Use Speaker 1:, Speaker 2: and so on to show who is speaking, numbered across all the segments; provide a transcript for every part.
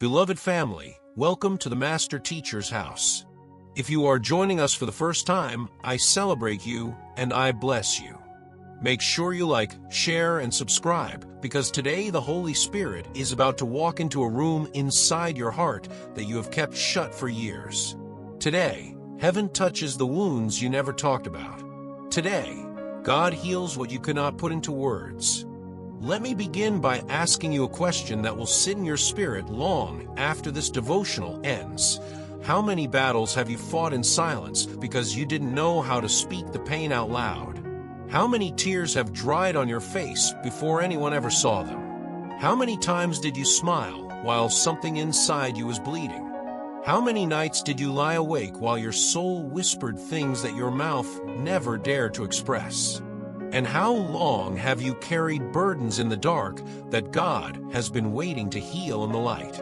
Speaker 1: Beloved family, welcome to the MasterTeachers House. If you are joining us for the first time, I celebrate you and I bless you. Make sure you like, share, and subscribe, because today the Holy Spirit is about to walk into a room inside your heart that you have kept shut for years. Today, heaven touches the wounds you never talked about. Today, God heals what you could not put into words. Let me begin by asking you a question that will sit in your spirit long after this devotional ends. How many battles have you fought in silence because you didn't know how to speak the pain out loud? How many tears have dried on your face before anyone ever saw them? How many times did you smile while something inside you was bleeding? How many nights did you lie awake while your soul whispered things that your mouth never dared to express? And how long have you carried burdens in the dark that God has been waiting to heal in the light?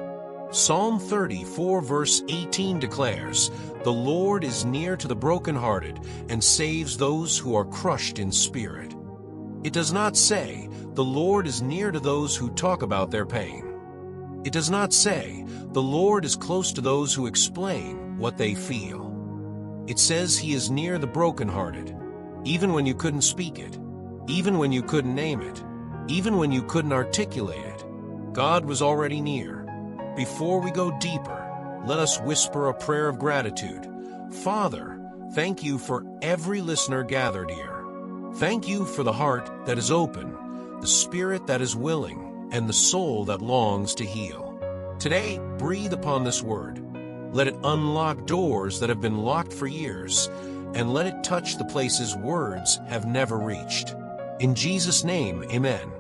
Speaker 1: Psalm 34 verse 18 declares, "The Lord is near to the brokenhearted and saves those who are crushed in spirit." It does not say, "The Lord is near to those who talk about their pain." It does not say, "The Lord is close to those who explain what they feel." It says He is near the brokenhearted. Even when you couldn't speak it, even when you couldn't name it, even when you couldn't articulate it, God was already near. Before we go deeper, let us whisper a prayer of gratitude. Father, thank you for every listener gathered here. Thank you for the heart that is open, the spirit that is willing, and the soul that longs to heal. Today, breathe upon this word. Let it unlock doors that have been locked for years, and let it touch the places words have never reached. In Jesus' name, amen.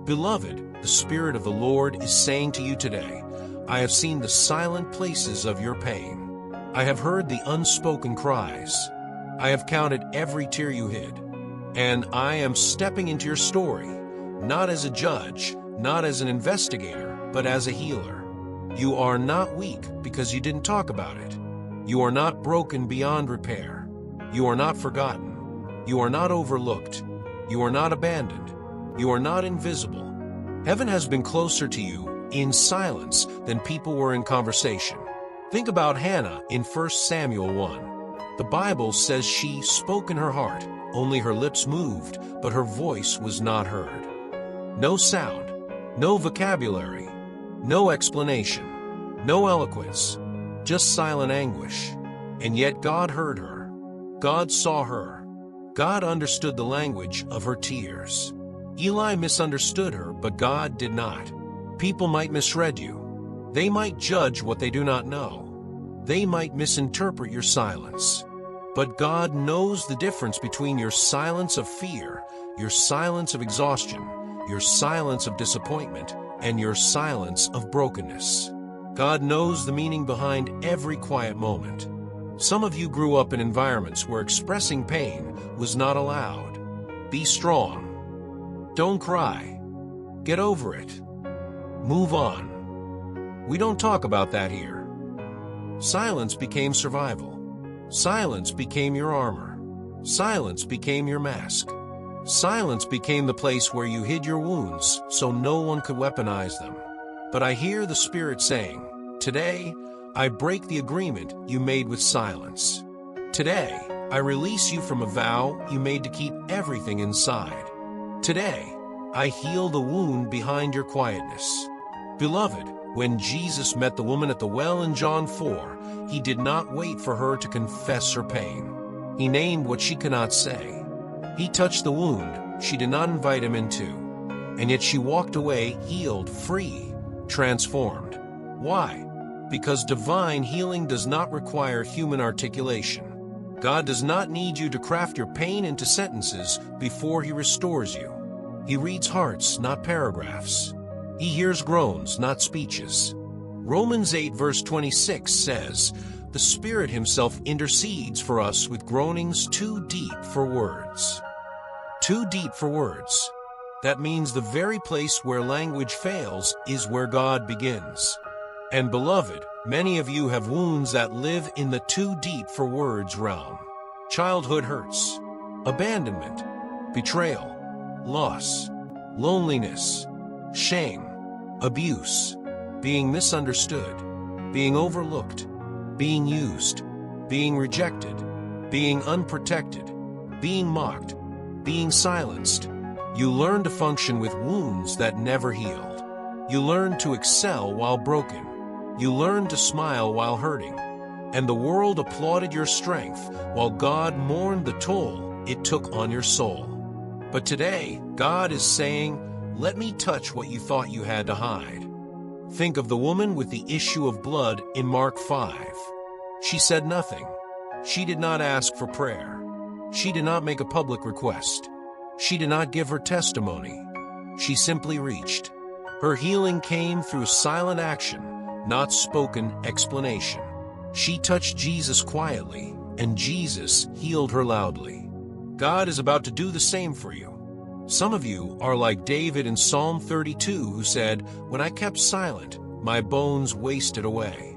Speaker 1: Beloved, the Spirit of the Lord is saying to you today, I have seen the silent places of your pain. I have heard the unspoken cries. I have counted every tear you hid. And I am stepping into your story, not as a judge, not as an investigator, but as a healer. You are not weak because you didn't talk about it. You are not broken beyond repair. You are not forgotten. You are not overlooked. You are not abandoned. You are not invisible. Heaven has been closer to you in silence than people were in conversation. Think about Hannah in 1 Samuel 1. The Bible says she spoke in her heart, only her lips moved, but her voice was not heard. No sound, no vocabulary, no explanation, no eloquence, just silent anguish. And yet God heard her. God saw her. God understood the language of her tears. Eli misunderstood her, but God did not. People might misread you. They might judge what they do not know. They might misinterpret your silence. But God knows the difference between your silence of fear, your silence of exhaustion, your silence of disappointment, and your silence of brokenness. God knows the meaning behind every quiet moment. Some of you grew up in environments where expressing pain was not allowed. Be strong. Don't cry. Get over it. Move on. We don't talk about that here. Silence became survival. Silence became your armor. Silence became your mask. Silence became the place where you hid your wounds so no one could weaponize them. But I hear the Spirit saying, today, I break the agreement you made with silence. Today, I release you from a vow you made to keep everything inside. Today, I heal the wound behind your quietness. Beloved, when Jesus met the woman at the well in John 4, He did not wait for her to confess her pain. He named what she could not say. He touched the wound she did not invite Him into. And yet she walked away healed, free, transformed. Why? Because divine healing does not require human articulation. God does not need you to craft your pain into sentences before He restores you. He reads hearts, not paragraphs. He hears groans, not speeches. Romans 8 verse 26 says, "The Spirit Himself intercedes for us with groanings too deep for words." Too deep for words. That means the very place where language fails is where God begins. And beloved, many of you have wounds that live in the too deep for words realm. Childhood hurts, abandonment, betrayal, loss, loneliness, shame, abuse, being misunderstood, being overlooked, being used, being rejected, being unprotected, being mocked, being silenced. You learn to function with wounds that never healed. You learn to excel while broken. You learn to smile while hurting. And the world applauded your strength while God mourned the toll it took on your soul. But today, God is saying, let me touch what you thought you had to hide. Think of the woman with the issue of blood in Mark 5. She said nothing. She did not ask for prayer. She did not make a public request. She did not give her testimony. She simply reached. Her healing came through silent action, not spoken explanation. She touched Jesus quietly, and Jesus healed her loudly. God is about to do the same for you. Some of you are like David in Psalm 32, who said, "When I kept silent, my bones wasted away."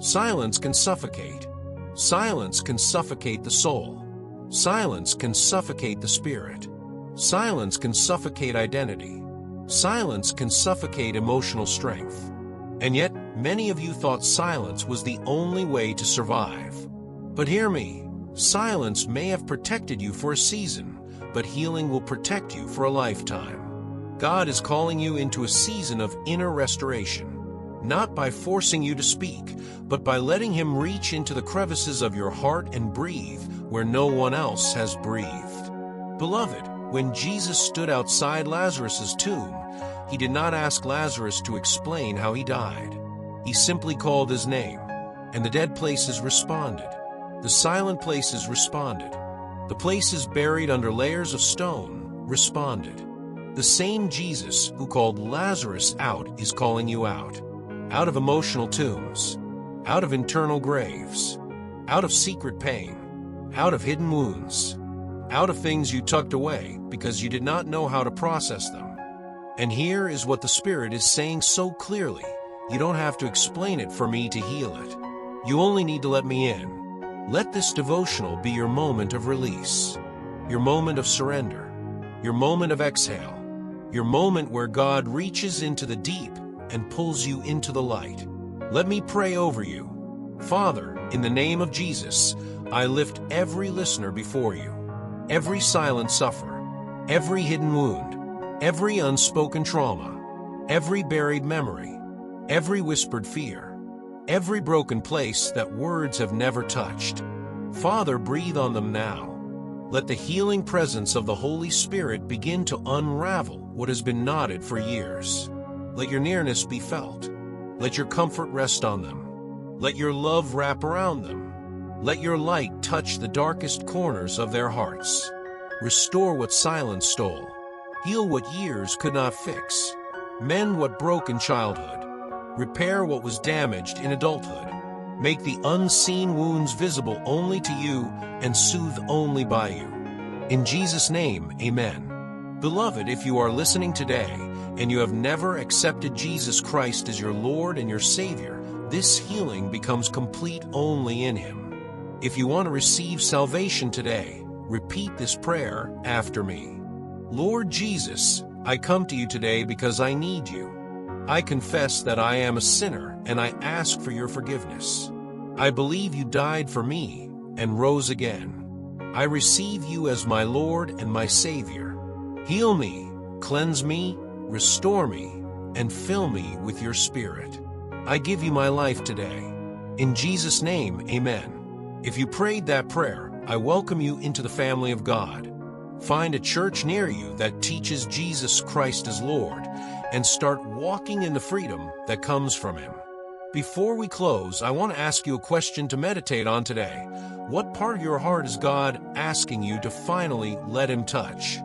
Speaker 1: Silence can suffocate. Silence can suffocate the soul. Silence can suffocate the spirit. Silence can suffocate identity. Silence can suffocate emotional strength. And yet, many of you thought silence was the only way to survive. But hear me, silence may have protected you for a season, but healing will protect you for a lifetime. God is calling you into a season of inner restoration, not by forcing you to speak, but by letting Him reach into the crevices of your heart and breathe where no one else has breathed. Beloved, when Jesus stood outside Lazarus' tomb, He did not ask Lazarus to explain how he died. He simply called his name, and the dead places responded. The silent places responded. The places buried under layers of stone responded. The same Jesus who called Lazarus out is calling you out of emotional tombs, out of internal graves, out of secret pain, out of hidden wounds, out of things you tucked away because you did not know how to process them. And here is what the Spirit is saying so clearly. You don't have to explain it for me to heal it. You only need to let me in. Let this devotional be your moment of release, your moment of surrender, your moment of exhale, your moment where God reaches into the deep and pulls you into the light. Let me pray over you. Father, in the name of Jesus, I lift every listener before you, every silent sufferer, every hidden wound, every unspoken trauma, every buried memory, every whispered fear, every broken place that words have never touched. Father, breathe on them now. Let the healing presence of the Holy Spirit begin to unravel what has been knotted for years. Let your nearness be felt. Let your comfort rest on them. Let your love wrap around them. Let your light touch the darkest corners of their hearts. Restore what silence stole. Heal what years could not fix. Mend what broke in childhood. Repair what was damaged in adulthood. Make the unseen wounds visible only to you and soothe only by you. In Jesus' name, amen. Beloved, if you are listening today and you have never accepted Jesus Christ as your Lord and your Savior, this healing becomes complete only in Him. If you want to receive salvation today, repeat this prayer after me. Lord Jesus, I come to you today because I need you. I confess that I am a sinner and I ask for your forgiveness. I believe you died for me and rose again. I receive you as my Lord and my Savior. Heal me, cleanse me, restore me, and fill me with your Spirit. I give you my life today. In Jesus' name, amen. If you prayed that prayer, I welcome you into the family of God. Find a church near you that teaches Jesus Christ as Lord, and start walking in the freedom that comes from Him. Before we close, I want to ask you a question to meditate on today. What part of your heart is God asking you to finally let Him touch?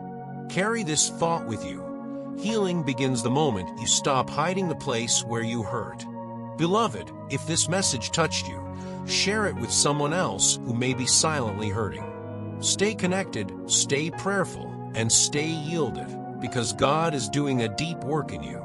Speaker 1: Carry this thought with you. Healing begins the moment you stop hiding the place where you hurt. Beloved, if this message touched you, share it with someone else who may be silently hurting. Stay connected, stay prayerful, and stay yielded, because God is doing a deep work in you.